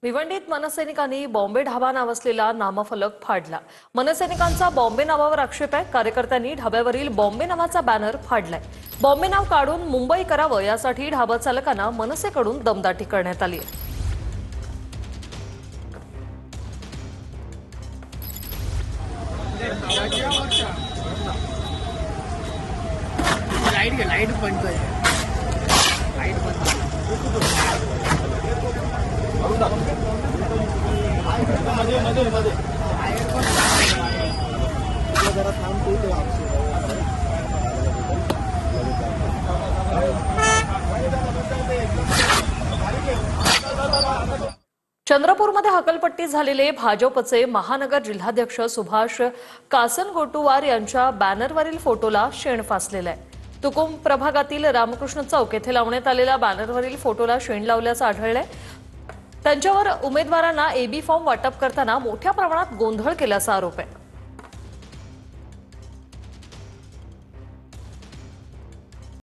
भिवंडीत मनसैनिकांनी बॉम्बे ढाबा नाव असलेला नामफलक फाडला। मनसैनिकांचा बॉम्बे नावावर आक्षेप आहे। कार्यकर्त्यांनी ढाब्यावरील बॉम्बे नावाचा बॅनर फाडलाय। बॉम्बे नाव काढून मुंबई करावं यासाठी ढाबा चालकांना मनसेकडून दमदाटी करण्यात आली आहे। लाईट बंद लाईट चंद्रपूरमध्ये हकलपट्टी झालेले भाजपचे महानगर जिल्हाध्यक्ष सुभाष कासनगोटुवार यांच्या बॅनरवरील फोटोला शेण फासलेलं आहे। तुकुम प्रभागातील रामकृष्ण चौक येथे लावण्यात आलेल्या बॅनरवरील फोटोला शेण लावल्याचं आढळलंय। त्यांच्यावर उमेदवारांना एबी फॉर्म वाटप करताना मोठ्या प्रमाणात गोंधळ केल्याचा आरोप आहे।